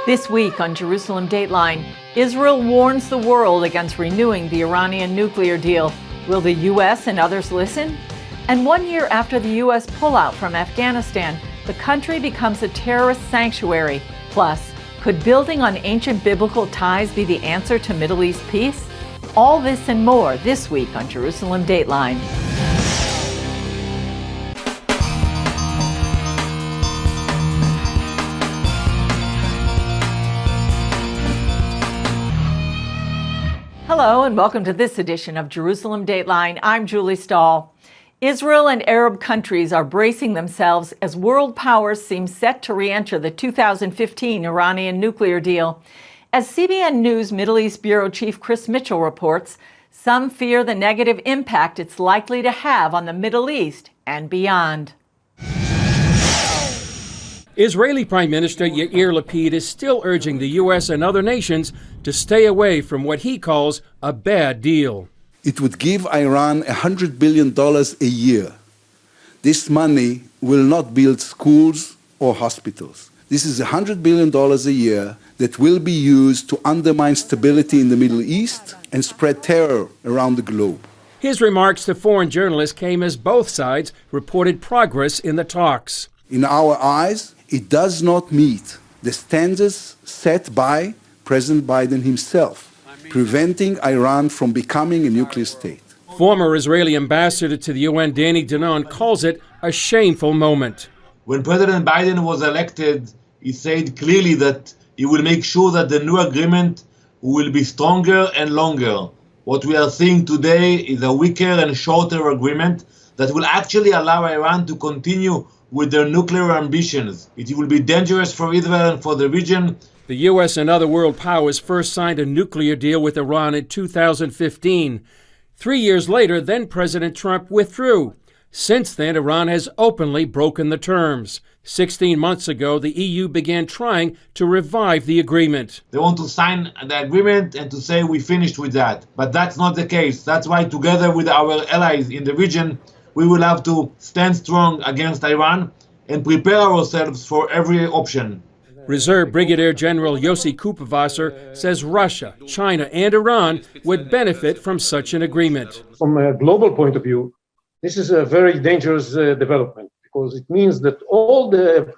This week on Jerusalem Dateline, Israel warns the world against renewing the Iranian nuclear deal. Will the U.S. and others listen? And 1 year after the U.S. pullout from Afghanistan, the country becomes a terrorist sanctuary. Plus, could building on ancient biblical ties be the answer to Middle East peace? All this and more this week on Jerusalem Dateline. Hello and welcome to this edition of Jerusalem Dateline. I'm Julie Stahl. Israel and Arab countries are bracing themselves as world powers seem set to re-enter the 2015 Iranian nuclear deal. As CBN News Middle East Bureau Chief Chris Mitchell reports, some fear the negative impact it's likely to have on the Middle East and beyond. Israeli Prime Minister Yair Lapid is still urging the U.S. and other nations to stay away from what he calls a bad deal. It would give Iran $100 billion a year. This money will not build schools or hospitals. This is $100 billion a year that will be used to undermine stability in the Middle East and spread terror around the globe. His remarks to foreign journalists came as both sides reported progress in the talks. In our eyes, it does not meet the standards set by President Biden himself, preventing Iran from becoming a nuclear state. Former Israeli ambassador to the UN, Danny Danon, calls it a shameful moment. When President Biden was elected, he said clearly that he will make sure that the new agreement will be stronger and longer. What we are seeing today is a weaker and shorter agreement that will actually allow Iran to continue with their nuclear ambitions. It will be dangerous for Israel and for the region. The U.S. and other world powers first signed a nuclear deal with Iran in 2015. 3 years later, then President Trump withdrew. Since then, Iran has openly broken the terms. 16 months ago, the EU began trying to revive the agreement. They want to sign the agreement and to say we finished with that. But that's not the case. That's why together with our allies in the region, we will have to stand strong against Iran and prepare ourselves for every option. Reserve Brigadier General Yossi Kuperwasser says Russia, China, and Iran would benefit from such an agreement. From a global point of view, this is a very dangerous development because it means that all the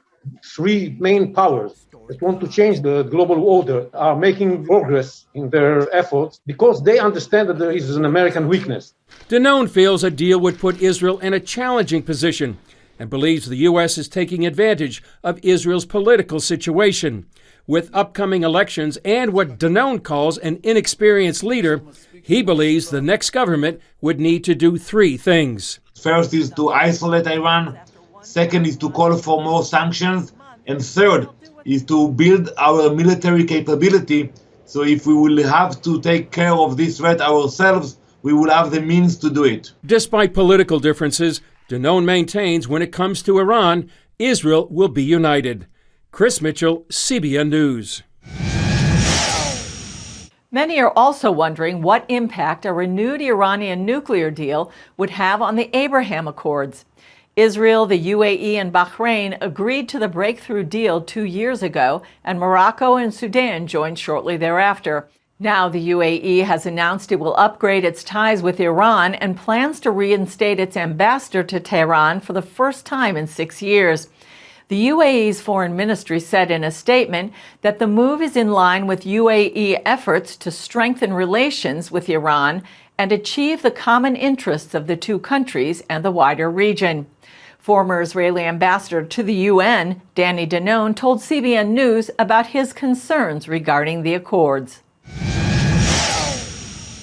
three main powers that want to change the global order are making progress in their efforts because they understand that there is an American weakness. Danon feels a deal would put Israel in a challenging position and believes the U.S. is taking advantage of Israel's political situation. With upcoming elections and what Danon calls an inexperienced leader, he believes the next government would need to do three things. First is to isolate Iran. Second is to call for more sanctions. And third is to build our military capability. So if we will have to take care of this threat ourselves, we will have the means to do it. Despite political differences, Danon maintains when it comes to Iran, Israel will be united. Chris Mitchell, CBN News. Many are also wondering what impact a renewed Iranian nuclear deal would have on the Abraham Accords. Israel, the UAE, and Bahrain agreed to the breakthrough deal 2 years ago, and Morocco and Sudan joined shortly thereafter. Now the UAE has announced it will upgrade its ties with Iran and plans to reinstate its ambassador to Tehran for the first time in 6 years. The UAE's foreign ministry said in a statement that the move is in line with UAE efforts to strengthen relations with Iran and achieve the common interests of the two countries and the wider region. Former Israeli ambassador to the UN, Danny Danon, told CBN News about his concerns regarding the accords.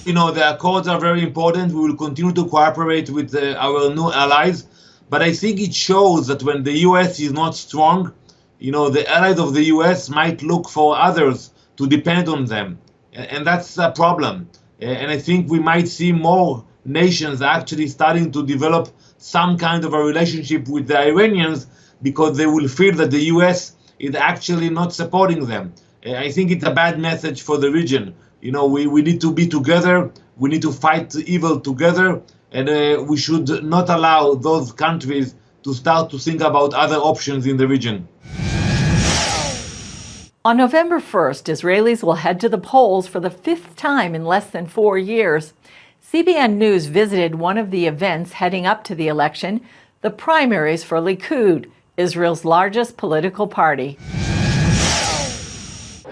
You know, the accords are very important. We will continue to cooperate with our new allies. But I think it shows that when the U.S. is not strong, you know, the allies of the U.S. might look for others to depend on them. And that's a problem. And I think we might see more nations actually starting to develop some kind of a relationship with the Iranians because they will feel that the U.S. is actually not supporting them. I think it's a bad message for the region. You know, we need to be together. We need to fight evil together. And we should not allow those countries to start to think about other options in the region. On November 1st, Israelis will head to the polls for the 5th time in less than 4 years. CBN News visited one of the events heading up to the election, the primaries for Likud, Israel's largest political party.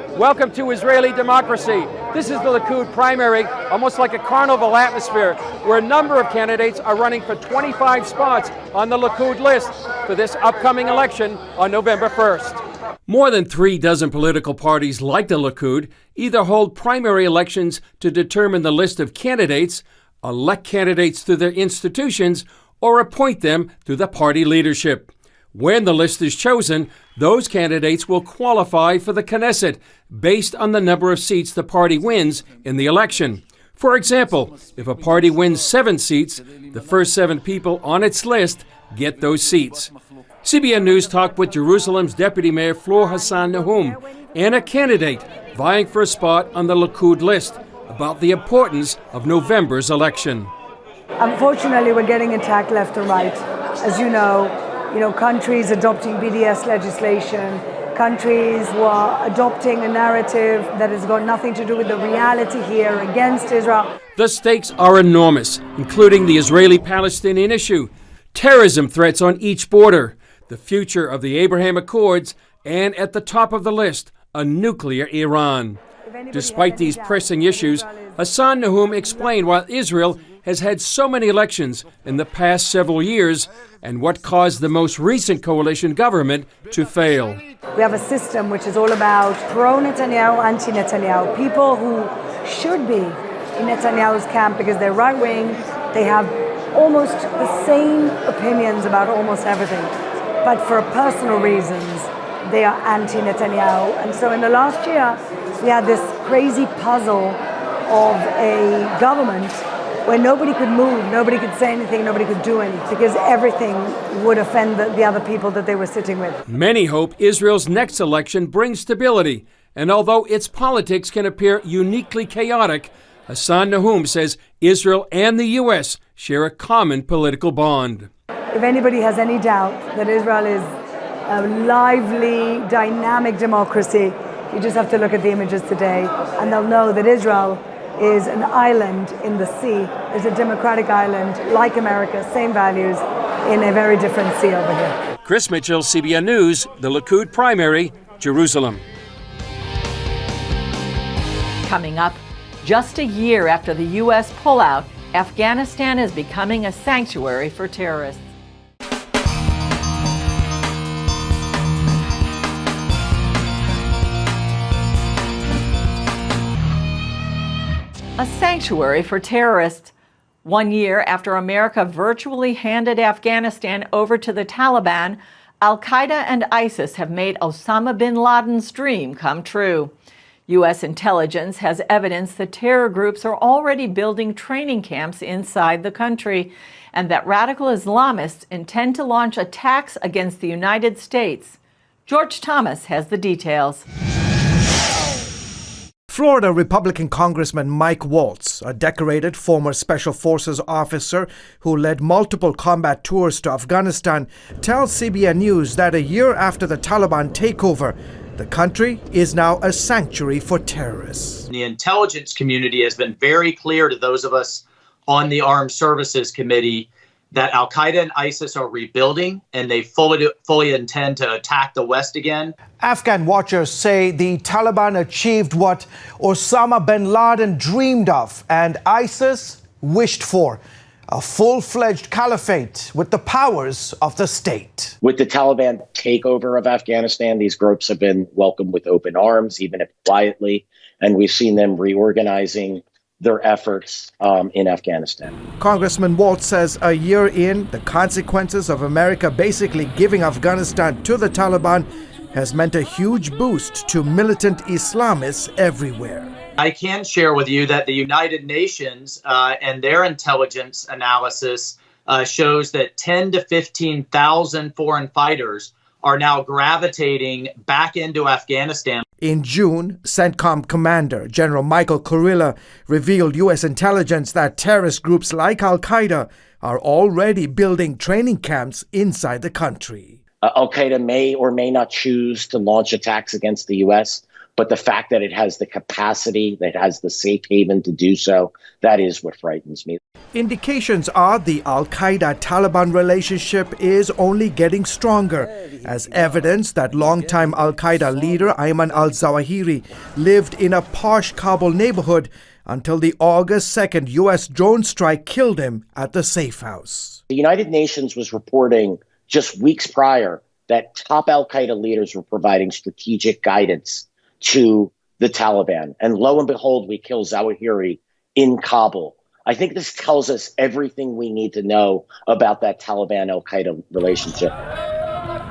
Welcome to Israeli democracy. This is the Likud primary, almost like a carnival atmosphere, where a number of candidates are running for 25 spots on the Likud list for this upcoming election on November 1st. More than 36 political parties like the Likud either hold primary elections to determine the list of candidates, elect candidates through their institutions, or appoint them through the party leadership. When the list is chosen, those candidates will qualify for the Knesset based on the number of seats the party wins in the election. For example, if a party wins 7 seats, the first 7 people on its list get those seats. CBN News talked with Jerusalem's Deputy Mayor Flor Hassan Nahum and a candidate vying for a spot on the Likud list about the importance of November's election. Unfortunately, we're getting attacked left and right. As you know, countries adopting BDS legislation, countries who are adopting a narrative that has got nothing to do with the reality here against Israel. The stakes are enormous, including the Israeli-Palestinian issue, terrorism threats on each border, the future of the Abraham Accords, and at the top of the list, a nuclear Iran. Despite these pressing issues, Hassan Nahum explained why Israel has had so many elections in the past several years and what caused the most recent coalition government to fail. We have a system which is all about pro-Netanyahu, anti-Netanyahu, people who should be in Netanyahu's camp because they're right-wing, they have almost the same opinions about almost everything. But for personal reasons, they are anti-Netanyahu. And so in the last year, we had this crazy puzzle of a government where nobody could move, nobody could say anything, nobody could do anything, because everything would offend the other people that they were sitting with. Many hope Israel's next election brings stability. And although its politics can appear uniquely chaotic, Hassan Nahum says Israel and the U.S. share a common political bond. If anybody has any doubt that Israel is a lively, dynamic democracy, you just have to look at the images today, and they'll know that Israel is an island in the sea. It's a democratic island, like America, same values, in a very different sea over here. Chris Mitchell, CBN News, the Likud primary, Jerusalem. Coming up, just a year after the U.S. pullout, Afghanistan is becoming a sanctuary for terrorists. A sanctuary for terrorists. 1 year after America virtually handed Afghanistan over to the Taliban, Al-Qaeda and ISIS have made Osama bin Laden's dream come true. U.S. intelligence has evidence that terror groups are already building training camps inside the country, and that radical Islamists intend to launch attacks against the United States. George Thomas has the details. Florida Republican Congressman Mike Waltz, a decorated former Special Forces officer who led multiple combat tours to Afghanistan, tells CBN News that a year after the Taliban takeover, the country is now a sanctuary for terrorists. The intelligence community has been very clear to those of us on the Armed Services Committee that Al-Qaeda and ISIS are rebuilding and they fully intend to attack the West again. Afghan watchers say the Taliban achieved what Osama bin Laden dreamed of and ISIS wished for, a full-fledged caliphate with the powers of the state. With the Taliban takeover of Afghanistan, these groups have been welcomed with open arms, even if quietly, and we've seen them reorganizing their efforts in Afghanistan. Congressman Waltz says a year in, the consequences of America basically giving Afghanistan to the Taliban has meant a huge boost to militant Islamists everywhere. I can share with you that the United Nations and their intelligence analysis shows that 10 to 15,000 foreign fighters are now gravitating back into Afghanistan. In June, CENTCOM Commander General Michael Kurilla revealed U.S. intelligence that terrorist groups like Al-Qaeda are already building training camps inside the country. Al-Qaeda may or may not choose to launch attacks against the U.S., but the fact that it has the capacity, that it has the safe haven to do so, that is what frightens me. Indications are the Al-Qaeda-Taliban relationship is only getting stronger, as evidence that longtime Al-Qaeda leader Ayman al-Zawahiri lived in a posh Kabul neighborhood until the August 2nd U.S. drone strike killed him at the safe house. The United Nations was reporting just weeks prior that top Al-Qaeda leaders were providing strategic guidance to the Taliban. And lo and behold, we kill Zawahiri in Kabul. I think this tells us everything we need to know about that Taliban-Al-Qaeda relationship.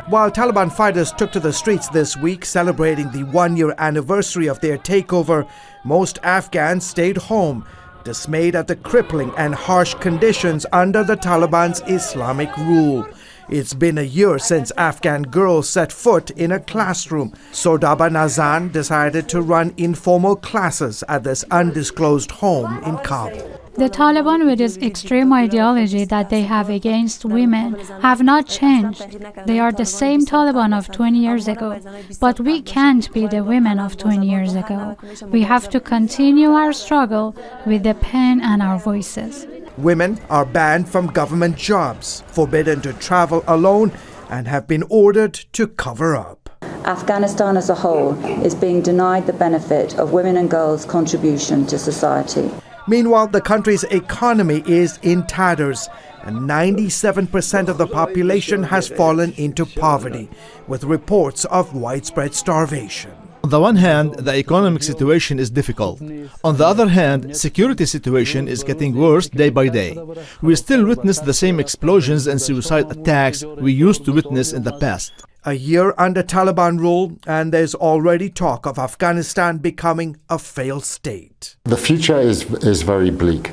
While Taliban fighters took to the streets this week celebrating the one-year anniversary of their takeover, most Afghans stayed home, dismayed at the crippling and harsh conditions under the Taliban's Islamic rule. It's been a year since Afghan girls set foot in a classroom. Sordaba Nazan decided to run informal classes at this undisclosed home in Kabul. The Taliban, with its extreme ideology that they have against women, have not changed. They are the same Taliban of 20 years ago. But we can't be the women of 20 years ago. We have to continue our struggle with the pen and our voices. Women are banned from government jobs, forbidden to travel alone, and have been ordered to cover up. Afghanistan as a whole is being denied the benefit of women and girls' contribution to society. Meanwhile, the country's economy is in tatters, and 97% of the population has fallen into poverty, with reports of widespread starvation. On the one hand, the economic situation is difficult. On the other hand, security situation is getting worse day by day. We still witness the same explosions and suicide attacks we used to witness in the past. A year under Taliban rule, and there's already talk of Afghanistan becoming a failed state. The future is very bleak.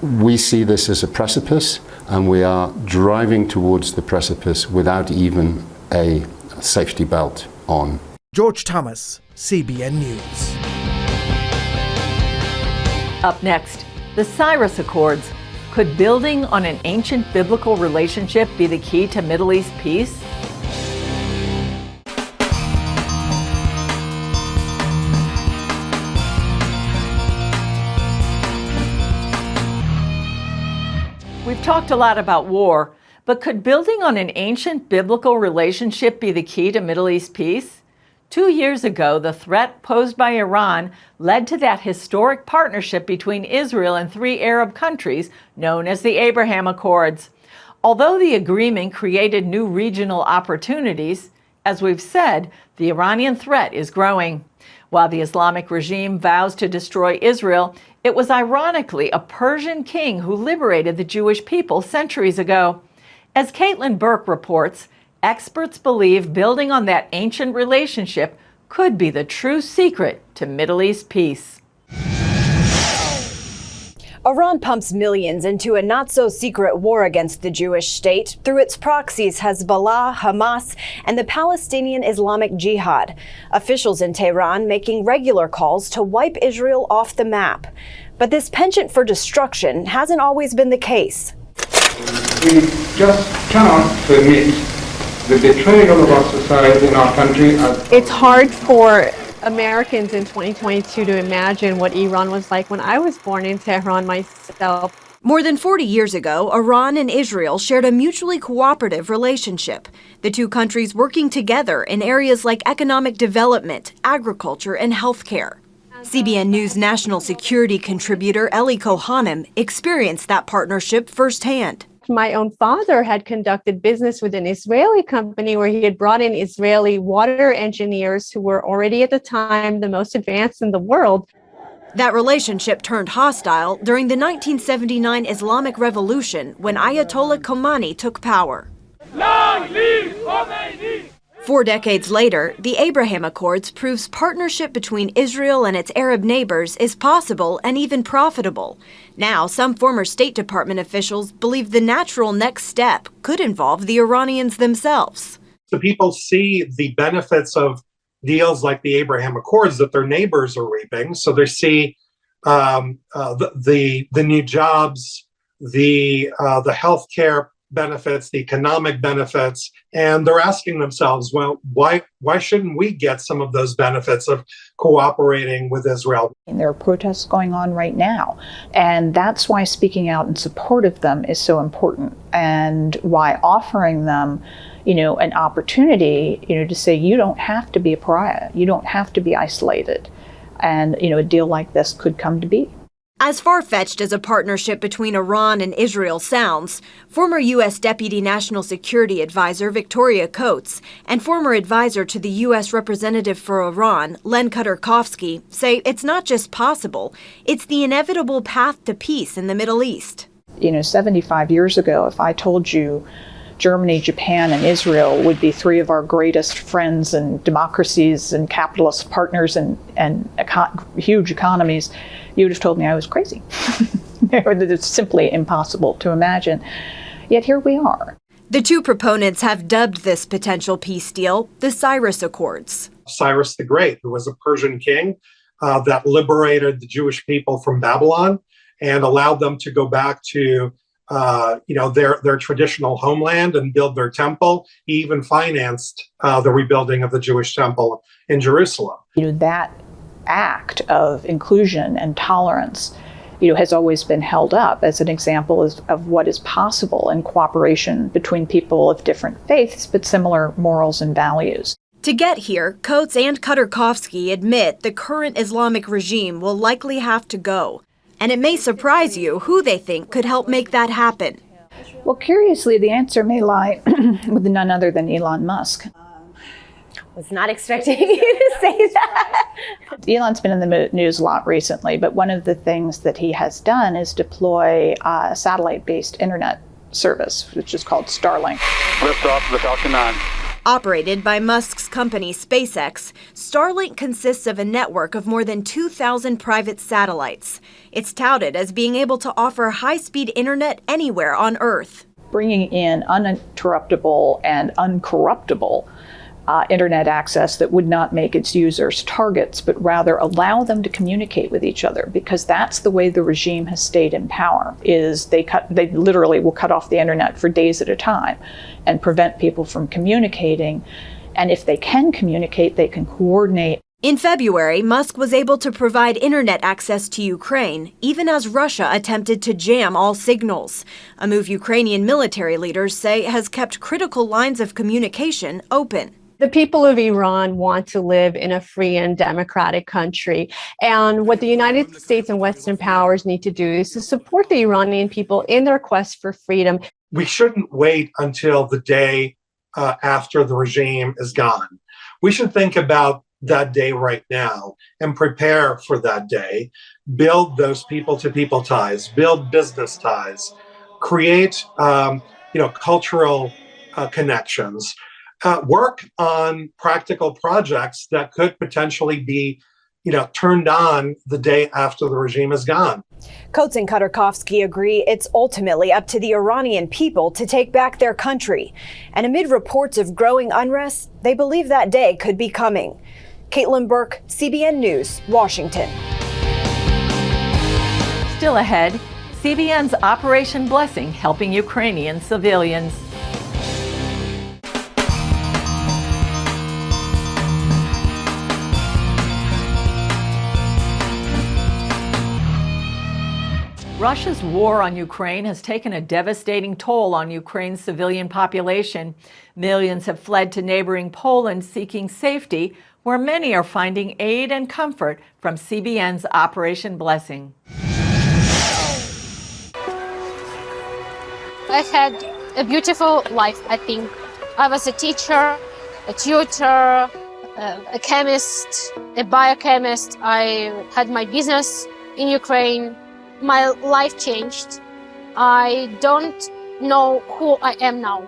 We see this as a precipice, and we are driving towards the precipice without even a safety belt on. George Thomas, CBN News. Up next, the Cyrus Accords. Could building on an ancient biblical relationship be the key to Middle East peace? We've talked a lot about war, but could building on an ancient biblical relationship be the key to Middle East peace? 2 years ago, the threat posed by Iran led to that historic partnership between Israel and 3 Arab countries known as the Abraham Accords. Although the agreement created new regional opportunities, as we've said, the Iranian threat is growing. While the Islamic regime vows to destroy Israel, it was ironically a Persian king who liberated the Jewish people centuries ago. As Caitlin Burke reports, experts believe building on that ancient relationship could be the true secret to Middle East peace. Iran pumps millions into a not-so-secret war against the Jewish state through its proxies Hezbollah, Hamas, and the Palestinian Islamic Jihad. Officials in Tehran making regular calls to wipe Israel off the map. But this penchant for destruction hasn't always been the case. We just cannot permit the betrayal of our society and our country. It's hard for Americans in 2022 to imagine what Iran was like when I was born in Tehran myself. More than 40 years ago, Iran and Israel shared a mutually cooperative relationship, the two countries working together in areas like economic development, agriculture, and healthcare. CBN News national security contributor Eli Kohanim experienced that partnership firsthand. My own father had conducted business with an Israeli company where he had brought in Israeli water engineers who were already at the time the most advanced in the world. That relationship turned hostile during the 1979 Islamic Revolution when Ayatollah Khomeini took power. 4 decades later, the Abraham Accords proves partnership between Israel and its Arab neighbors is possible and even profitable. Now, some former State Department officials believe the natural next step could involve the Iranians themselves. So people see the benefits of deals like the Abraham Accords that their neighbors are reaping. So they see the new jobs, the healthcare benefits, the economic benefits, and they're asking themselves, well, why shouldn't we get some of those benefits of cooperating with Israel? And there are protests going on right now, and that's why speaking out in support of them is so important, and why offering them, an opportunity, to say you don't have to be a pariah, you don't have to be isolated, and a deal like this could come to be. As far-fetched as a partnership between Iran and Israel sounds, former U.S. Deputy National Security Advisor Victoria Coates and former advisor to the U.S. Representative for Iran, Len Khodorkovsky, say it's not just possible, it's the inevitable path to peace in the Middle East. 75 years ago, if I told you Germany, Japan, and Israel would be three of our greatest friends and democracies and capitalist partners and huge economies, you would have told me I was crazy. It's simply impossible to imagine. Yet here we are. The two proponents have dubbed this potential peace deal the Cyrus Accords. Cyrus the Great, who was a Persian king that liberated the Jewish people from Babylon and allowed them to go back to their traditional homeland and build their temple. He even financed the rebuilding of the Jewish temple in Jerusalem. That act of inclusion and tolerance, has always been held up as an example of what is possible in cooperation between people of different faiths but similar morals and values. To get here, Coates and Khodorkovsky admit the current Islamic regime will likely have to go. And it may surprise you who they think could help make that happen. Well, curiously, the answer may lie with none other than Elon Musk. Was not expecting you to say that. Elon's been in the news a lot recently, but one of the things that he has done is deploy a satellite-based internet service, which is called Starlink. Liftoff of the Falcon 9. Operated by Musk's company SpaceX, Starlink consists of a network of more than 2,000 private satellites. It's touted as being able to offer high-speed internet anywhere on Earth. Bringing in uninterruptible and uncorruptible internet access that would not make its users targets, but rather allow them to communicate with each other, because that's the way the regime has stayed in power, is they literally will cut off the internet for days at a time and prevent people from communicating. And if they can communicate, they can coordinate. In February, Musk was able to provide internet access to Ukraine, even as Russia attempted to jam all signals, a move Ukrainian military leaders say has kept critical lines of communication open. The people of Iran want to live in a free and democratic country. And what the United States and Western powers need to do is to support the Iranian people in their quest for freedom. We shouldn't wait until the day after the regime is gone. We should think about that day right now and prepare for that day. Build those people-to-people ties, build business ties, create cultural connections. Work on practical projects that could potentially be, turned on the day after the regime is gone. Coates and Khodorkovsky agree it's ultimately up to the Iranian people to take back their country. And amid reports of growing unrest, they believe that day could be coming. Caitlin Burke, CBN News, Washington. Still ahead, CBN's Operation Blessing helping Ukrainian civilians. Russia's war on Ukraine has taken a devastating toll on Ukraine's civilian population. Millions have fled to neighboring Poland seeking safety, where many are finding aid and comfort from CBN's Operation Blessing. I had a beautiful life, I think. I was a teacher, a tutor, a chemist, a biochemist. I had my business in Ukraine. My life changed. I don't know who I am now.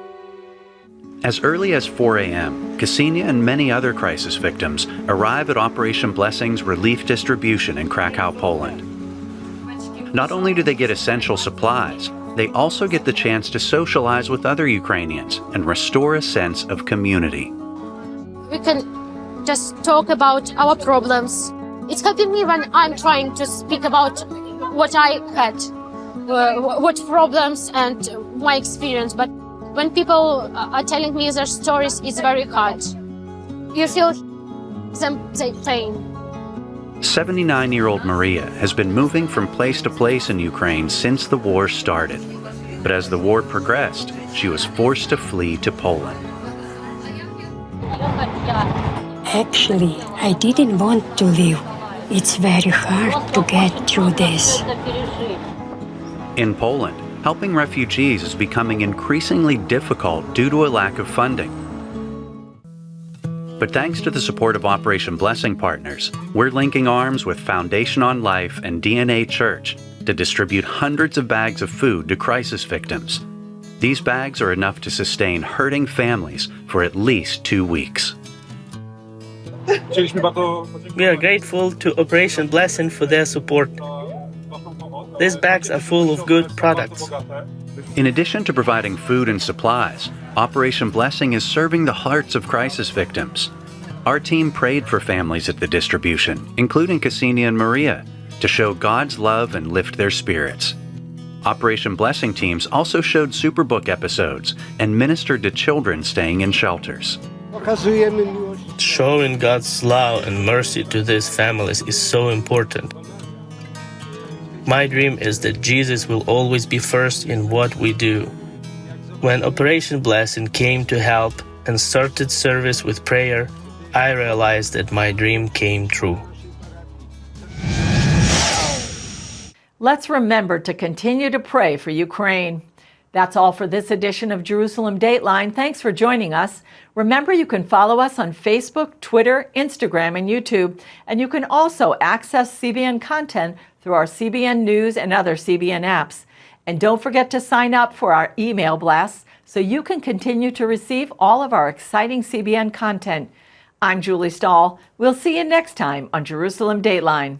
As early as 4 a.m., Ksenia and many other crisis victims arrive at Operation Blessing's relief distribution in Krakow, Poland. Not only do they get essential supplies, they also get the chance to socialize with other Ukrainians and restore a sense of community. We can just talk about our problems. It's helping me when I'm trying to speak about what I had, what problems and my experience, but When people are telling me their stories, it's very hard. You feel them pain. 79-year-old Maria has been moving from place to place in Ukraine since the war started. But as the war progressed, she was forced to flee to Poland. Actually, I didn't want to leave. It's very hard to get through this. In Poland, helping refugees is becoming increasingly difficult due to a lack of funding. But thanks to the support of Operation Blessing partners, we're linking arms with Foundation on Life and DNA Church to distribute hundreds of bags of food to crisis victims. These bags are enough to sustain hurting families for at least 2 weeks. We are grateful to Operation Blessing for their support. These bags are full of good products. In addition to providing food and supplies, Operation Blessing is serving the hearts of crisis victims. Our team prayed for families at the distribution, including Ksenia and Maria, to show God's love and lift their spirits. Operation Blessing teams also showed Superbook episodes and ministered to children staying in shelters. Showing God's love and mercy to these families is so important. My dream is that Jesus will always be first in what we do. When Operation Blessing came to help and started service with prayer, I realized that my dream came true. Let's remember to continue to pray for Ukraine. That's all for this edition of Jerusalem Dateline. Thanks for joining us. Remember, you can follow us on Facebook, Twitter, Instagram, and YouTube. And you can also access CBN content through our CBN News and other CBN apps. And don't forget to sign up for our email blasts so you can continue to receive all of our exciting CBN content. I'm Julie Stahl. We'll see you next time on Jerusalem Dateline.